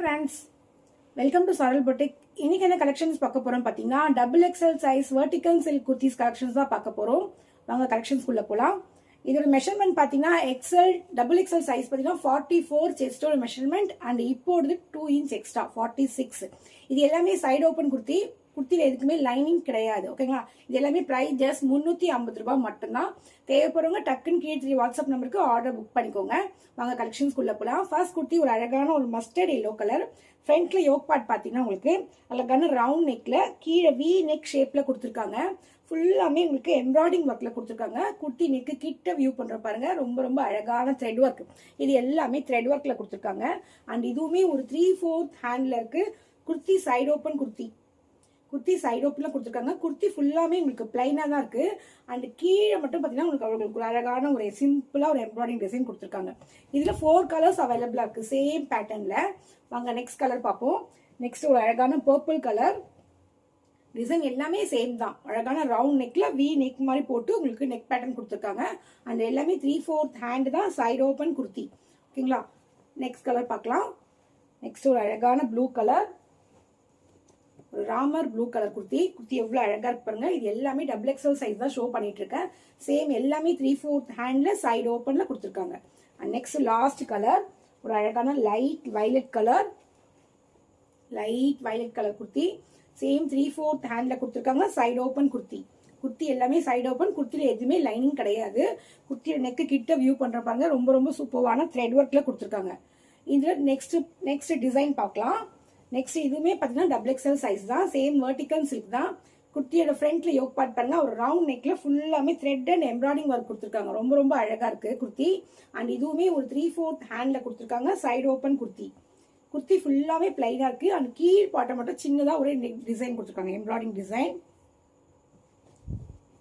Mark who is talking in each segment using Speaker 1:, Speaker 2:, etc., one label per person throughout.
Speaker 1: friends, welcome to Saral Boutique. இன்னைக்கு என்ன collections பார்க்க போறோம் பாத்தீங்கன்னா XXL size vertical silk kurtis collections தான் பார்க்க போறோம். வாங்க கலெக்ஷன்ஸ்க்குள்ள போலாம். இதோட மெஷர்மெண்ட் பாத்தீங்கன்னா XXL சைஸ் பாத்தீங்கன்னா 44 செஸ்டோட மெஷர்மெண்ட் அண்ட் இப்போது 2 இன்ச் எக்ஸ்ட்ரா 46. இது எல்லாமே சைடு ஓபன் குர்த்தி. குர்த்தியில எதுக்குமே லைனிங் கிடையாது. ஓகேங்களா? இது எல்லாமே பிரைஸ் ஜஸ்ட் 350 ரூபாய் மட்டும்தான். தேவைப்படுறவங்க டக்குன்னு கீழே வாட்ஸ்அப் நம்பருக்கு ஆர்டர் புக் பண்ணிக்கோங்க. வாங்க கலெக்ஷன்ஸ்க்குள்ள போலாம். ஃபர்ஸ்ட் குர்த்தி ஒரு அழகான ஒரு மஸ்டர்ட் எல்லோ கலர். ஃப்ரண்ட்ல யோக் பார்ட் பாத்தீங்கன்னா உங்களுக்கு அழகான ரவுண்ட் நெக்ல கீழே வி நெக் ஷேப்ல கொடுத்துருக்காங்க. ஃபுல்லாமே உங்களுக்கு எம்ப்ராய்டிங் ஒர்க்ல கொடுத்துருக்காங்க. குர்த்தி நெக்கு கிட்ட வியூ பண்ற பாருங்க, ரொம்ப ரொம்ப அழகான த்ரெட் ஒர்க். இது எல்லாமே த்ரெட் ஒர்க்ல கொடுத்துருக்காங்க. அண்ட் இதுவுமே ஒரு 3/4 ஹேண்ட்ல இருக்கு. Kurti side open kurti. Kurti side ஓப்பன்ல கொடுத்துருக்காங்க. குர்த்தி ஃபுல்லாமே உங்களுக்கு பிளைனா தான் இருக்கு. அண்ட் கீழே மட்டும் பாத்தீங்கன்னா உங்களுக்கு ஒரு அழகான ஒரு சிம்பிளா ஒரு எம்ப்ராய்டிங் டிசைன் கொடுத்துருக்காங்க. இதுல 4 கலர்ஸ் அவைலபிளா இருக்கு சேம் பேட்டர்ன்ல. வாங்க நெக்ஸ்ட் கலர் பார்ப்போம். நெக்ஸ்ட் ஒரு அழகான பர்பிள் கலர். டிசைன் எல்லாமே சேம் தான். அழகான ரவுண்ட் நெக்ல வி நெக் மாதிரி போட்டு உங்களுக்கு நெக் பேட்டர்ன் கொடுத்துருக்காங்க. அண்ட் எல்லாமே 3/4 ஹேண்ட் தான் சைடு ஓப்பன் குர்த்தி. ஓகேங்களா? நெக்ஸ்ட் கலர் பார்க்கலாம். நெக்ஸ்ட் ஒரு அழகான ப்ளூ கலர், ஒரு ராமர் ப்ளூ கலர் குர்த்தி. குர்த்தி எவ்வளவு அழகா இருக்கு பாருங்க. இது எல்லாமே XXL சைஸ் தான் ஷோ பண்ணிட்டு இருக்கேன். சேம் எல்லாமே 3/4 ஹேண்ட்ல சைடு ஓப்பன்ல கொடுத்துருக்காங்க. அண்ட் நெக்ஸ்ட் லாஸ்ட் கலர் ஒரு அழகான light violet colour. Light violet colour kurti. Same 3/4 ஹேண்ட்ல கொடுத்துருக்காங்க. Side open kurti. குர்த்தி எல்லாமே சைடு ஓப்பன். குர்த்தியில எதுவுமே லைனிங் கிடையாது. குர்த்தியோட நெக்கு கிட்ட வியூ பண்ற பாருங்க, ரொம்ப ரொம்ப சூப்பரான த்ரெட் ஒர்க்ல கொடுத்துருக்காங்க. இதுல நெக்ஸ்ட் டிசைன் பார்க்கலாம். நெக்ஸ்ட் இதுவுமே பாத்தீங்கன்னா XXL சைஸ் தான். சேம் வெர்டிகல் சில்க் தான். குர்த்தியோட ஃப்ரண்ட்ல யோக் பார்ட் பாருங்க, ஒரு ரவுண்ட் நெக்ல ஃபுல்லாமே த்ரெட் அண்ட் எம்ப்ராய்டிங் ஒர்க் கொடுத்துருக்காங்க. ரொம்ப ரொம்ப அழகா இருக்கு குர்த்தி. அண்ட் இதுவுமே ஒரு 3/4 ஹேண்ட்ல கொடுத்துருக்காங்க. Side open kurti. குர்த்தி ஃபுல்லாவே பிளைனா இருக்கு. அண்ட் கீழ் பாட்டை மட்டும் சின்னதா ஒரு டிசைன் கொடுத்துருக்காங்க, எம்ப்ராய்டிங் டிசைன்.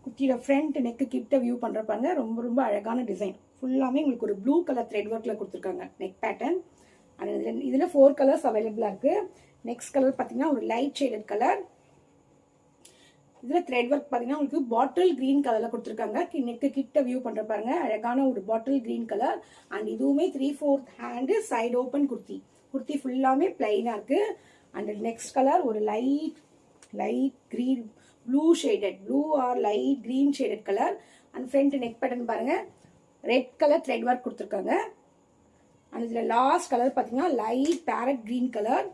Speaker 1: குர்த்தியோட ஃப்ரண்ட் நெக்கு கிட்ட வியூ பண்ற பாருங்க, ரொம்ப ரொம்ப அழகான டிசைன். ஃபுல்லாமே உங்களுக்கு ஒரு ப்ளூ கலர் த்ரெட் ஒர்க்ல கொடுத்துருக்காங்க நெக் பேட்டர்ன். அண்ட் இதுல 4 கலர்ஸ் அவைலபிளா இருக்கு. நெக்ஸ்ட் கலர் பாத்தீங்கன்னா ஒரு லைட் ஷேடட் கலர். இதுல த்ரெட் ஒர்க் பாத்தீங்கன்னா உங்களுக்கு பாட்டில் கிரீன் கலர்ல கொடுத்துருக்காங்க. நெக்கு கிட்ட வியூ பண்ற பாருங்க, அழகான ஒரு பாட்டில் கிரீன் கலர். அண்ட் இதுவுமே 3/4 hand side open kurti. Kurti ஃபுல்லாமே பிளைனா இருக்கு. அண்ட் நெக்ஸ்ட் கலர் ஒரு light green blue shaded, blue or light green shaded colour. And front neck pattern பாருங்க, ரெட் கலர் த்ரெட் ஒர்க் கொடுத்துருக்காங்க. அண்ட் இதுல லாஸ்ட் கலர் பாத்தீங்கன்னா light parrot green colour.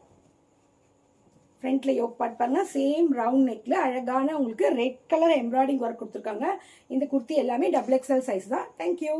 Speaker 1: ஃப்ரண்ட்ல yoke part பாருங்க, சேம் ரவுண்ட் நெக்ல அழகான உங்களுக்கு ரெட் கலர் எம்ப்ராய்டிங் ஒர்க் கொடுத்துருக்காங்க. இந்த குர்த்தி எல்லாமே XXL சைஸ் தான். தேங்க்யூ.